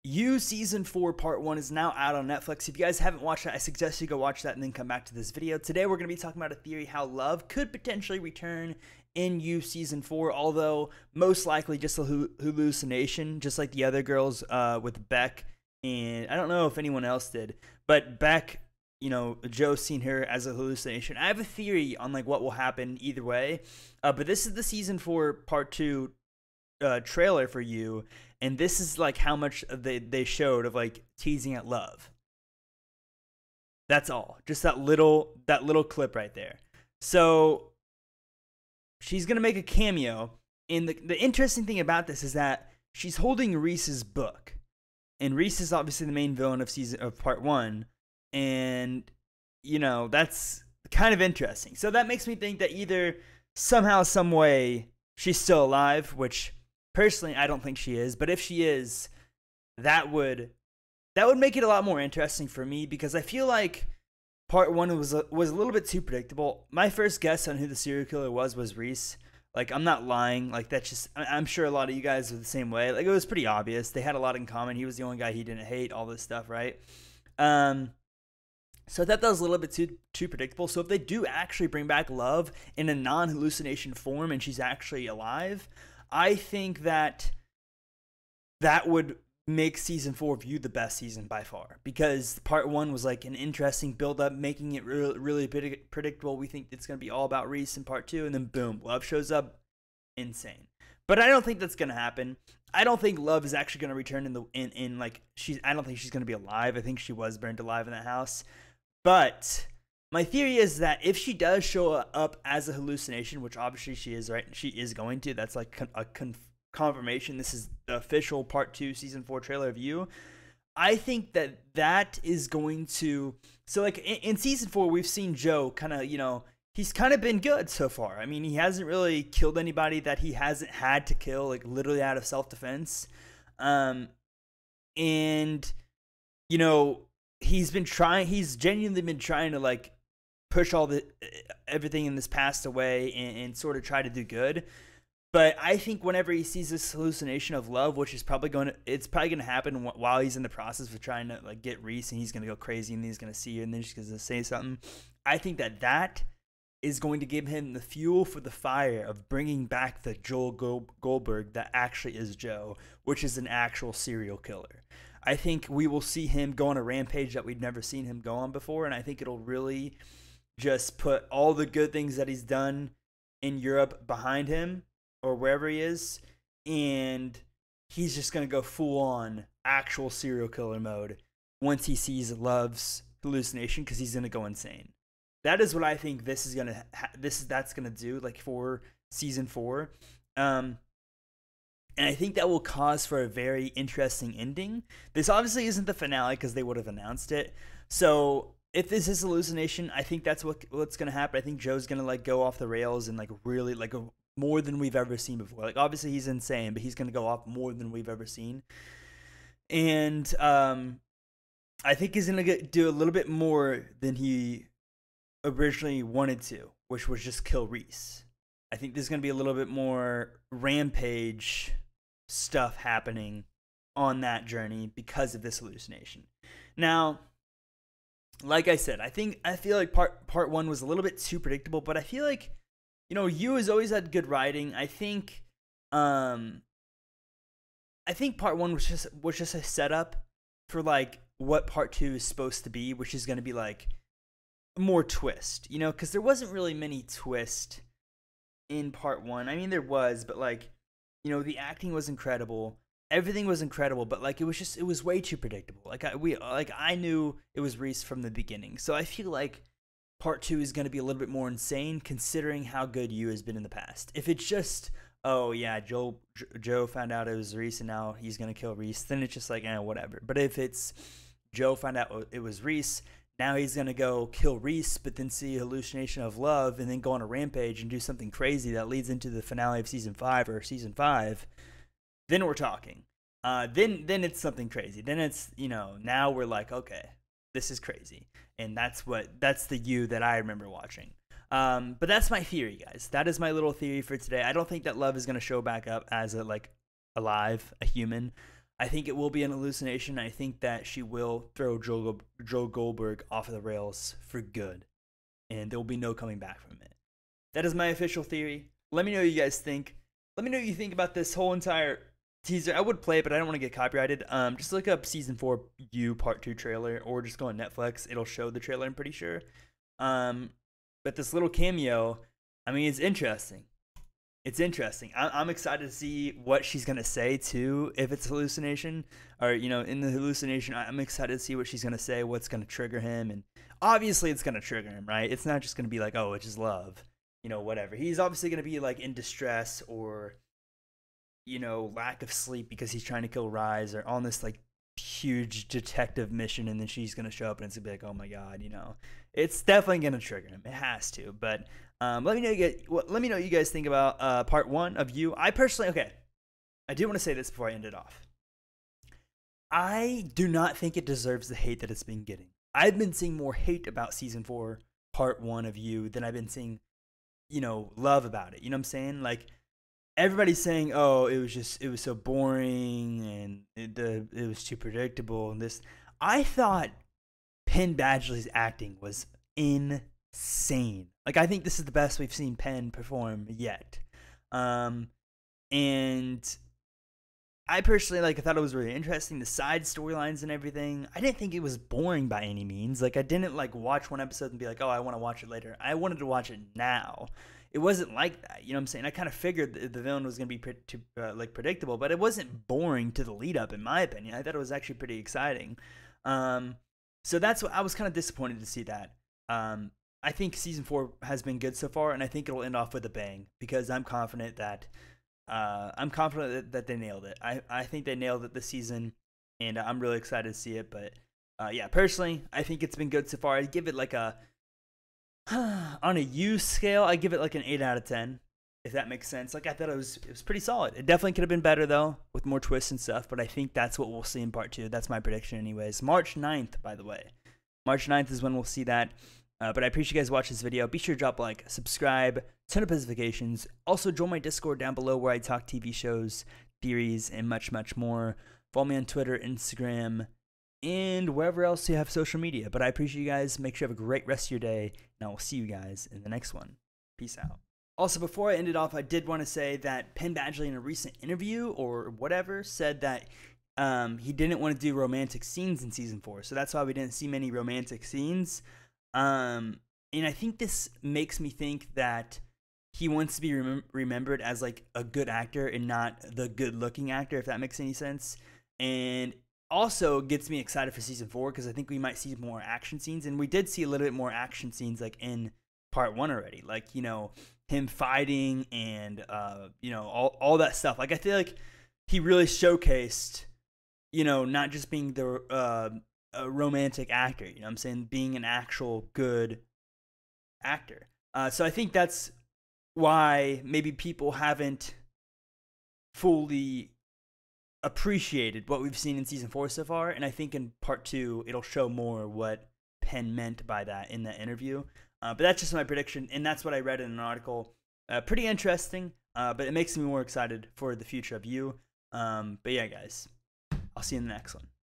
You Season 4 Part 1 is now out on Netflix. If you guys haven't watched that, I suggest you go watch that and then come back to this video. Today we're going to be talking about a theory how love could potentially return in You Season 4, although most likely just a hallucination, just like the other girls with Beck, and I don't know if anyone else did, but Beck, you know, Joe's seen her as a hallucination. I have a theory on like what will happen either way, but this is the Season 4 Part 2 trailer for You, and this is like how much they showed of like teasing at love. That's all, just that little clip right there. So she's gonna make a cameo, and the interesting thing about this is that she's holding Reese's book, and Reese is obviously the main villain of Part 1, and you know that's kind of interesting. So that makes me think that either somehow, some way, she's still alive, which personally I don't think she is, but if she is, that would make it a lot more interesting for me, because I feel like Part 1 was a little bit too predictable. My first guess on who the serial killer was Reese. Like, I'm not lying. Like, that's just, I'm sure a lot of you guys are the same way. Like, it was pretty obvious. They had a lot in common. He was the only guy he didn't hate, all this stuff, right? So I thought that was a little bit too predictable. So if they do actually bring back Love in a non-hallucination form and she's actually alive, I think that would make Season 4 of You the best season by far, because Part 1 was like an interesting build-up, making it really predictable. We think it's going to be all about Reese in Part 2, and then boom, Love shows up. Insane. But I don't think that's going to happen. I don't think Love is actually going to return I don't think she's going to be alive. I think she was burned alive in that house. But my theory is that if she does show up as a hallucination, which obviously she is, right? She is going to. That's like a confirmation. This is the official Part 2 Season 4 trailer of You. I think that is going to... So like in Season 4, we've seen Joe kind of, you know, he's kind of been good so far. I mean, he hasn't really killed anybody that he hasn't had to kill, like literally out of self-defense. And, you know, he's genuinely been trying to like push everything in this past away and sort of try to do good. But I think whenever he sees this hallucination of love, which is probably going to happen while he's in the process of trying to like get Reese, and he's going to go crazy, and he's going to see her, and then she's going to say something. I think that is going to give him the fuel for the fire of bringing back the Joel Goldberg that actually is Joe, which is an actual serial killer. I think we will see him go on a rampage that we've never seen him go on before, and I think it'll really just put all the good things that he's done in Europe behind him, or wherever he is, and he's just going to go full on actual serial killer mode once he sees Love's hallucination, because he's going to go insane. That is what I think this is going to that's going to do, like, for Season 4. And I think that will cause for a very interesting ending. This obviously isn't the finale, because they would have announced it. So if this is hallucination, I think that's what's going to happen. I think Joe's going to like go off the rails and like really like more than we've ever seen before. Like, obviously he's insane, but he's going to go off more than we've ever seen. And I think he's going to do a little bit more than he originally wanted to, which was just kill Reese. I think there's going to be a little bit more rampage stuff happening on that journey because of this hallucination. Now, like I said, I feel like part 1 was a little bit too predictable, but I feel like, you know, You has always had good writing. I think Part 1 was just a setup for like what Part 2 is supposed to be, which is going to be like more twist, you know, because there wasn't really many twist in Part 1. I mean, there was, but like, you know, the acting was incredible, everything was incredible, but like it was way too predictable. Like I knew it was Reese from the beginning, so I feel like Part 2 is going to be a little bit more insane, considering how good You has been in the past. If it's just, oh yeah, Joe found out it was Reese and now he's going to kill Reese, then it's just like, whatever. But if it's Joe found out it was Reese, now he's going to go kill Reese, but then see a hallucination of love, and then go on a rampage and do something crazy that leads into the finale of Season 5 or Season 5, then we're talking. Then it's something crazy. Then it's, you know, now we're like, okay, this is crazy. And that's the You that I remember watching. But that's my theory, guys. That is my little theory for today. I don't think that Love is going to show back up as a human. I think it will be an hallucination. I think that she will throw Joe Goldberg off of the rails for good, and there will be no coming back from it. That is my official theory. Let me know what you guys think. Let me know what you think about this whole entire teaser. I would play it, but I don't want to get copyrighted. Just look up season 4 You Part 2 trailer, or just go on Netflix. It'll show the trailer, I'm pretty sure. But this little cameo, I mean, it's interesting. It's interesting. I'm excited to see what she's going to say, too, if it's a hallucination. Or, you know, in the hallucination, I'm excited to see what she's going to say, what's going to trigger him. And obviously, it's going to trigger him, right? It's not just going to be like, oh, it's just love. You know, whatever. He's obviously going to be, like, in distress or, you know, lack of sleep because he's trying to kill Rise, or on this, like, huge detective mission, and then she's going to show up and it's going to be like, oh, my God, you know. It's definitely going to trigger him. It has to. But let me know what you guys think about part 1 of You. I personally, okay, I do want to say this before I end it off. I do not think it deserves the hate that it's been getting. I've been seeing more hate about season 4, part 1 of You than I've been seeing, you know, love about it. You know what I'm saying? Like, everybody's saying, oh, it was so boring and it was too predictable and this. I thought Penn Badgley's acting was insane. Like, I think this is the best we've seen Penn perform yet. And I personally, like, I thought it was really interesting, the side storylines and everything. I didn't think it was boring by any means. Like, I didn't, like, watch one episode and be like, oh, I want to watch it later. I wanted to watch it now. It wasn't like that, you know what I'm saying? I kind of figured the villain was going to be like predictable, but it wasn't boring to the lead up, in my opinion. I thought it was actually pretty exciting. So that's what I was kind of disappointed to see that. I think season 4 has been good so far, and I think it'll end off with a bang because I'm confident that they nailed it. I think they nailed it this season, and I'm really excited to see it. But yeah, personally, I think it's been good so far. I'd give it like a on a U scale, I give it like an 8 out of 10, if that makes sense. Like, I thought it was pretty solid. It definitely could have been better, though, with more twists and stuff, but I think that's what we'll see in part 2. That's my prediction anyways. March 9th, by the way. March 9th is when we'll see that. But I appreciate you guys watching this video. Be sure to drop a like, subscribe, turn up notifications. Also, join my Discord down below where I talk TV shows, theories, and much, much more. Follow me on Twitter, Instagram, and wherever else you have social media. But I appreciate you guys. Make sure you have a great rest of your day, and I will see you guys in the next one. Peace out. Also, before I end it off, I did want to say that Penn Badgley, in a recent interview or whatever, said that he didn't want to do romantic scenes in season 4. So that's why we didn't see many romantic scenes. And I think this makes me think that he wants to be remembered as like a good actor and not the good-looking actor, if that makes any sense. And also gets me excited for season 4 because I think we might see more action scenes, and we did see a little bit more action scenes like in part 1 already, like, you know, him fighting and you know, all that stuff. Like, I feel like he really showcased, you know, not just being the a romantic actor, you know what I'm saying, being an actual good actor. So I think that's why maybe people haven't fully appreciated what we've seen in season 4 so far, and I think in part 2 it'll show more what Penn meant by that in that interview. But that's just my prediction, and that's what I read in an article. Pretty interesting, but it makes me more excited for the future of You. But yeah, guys, I'll see you in the next one.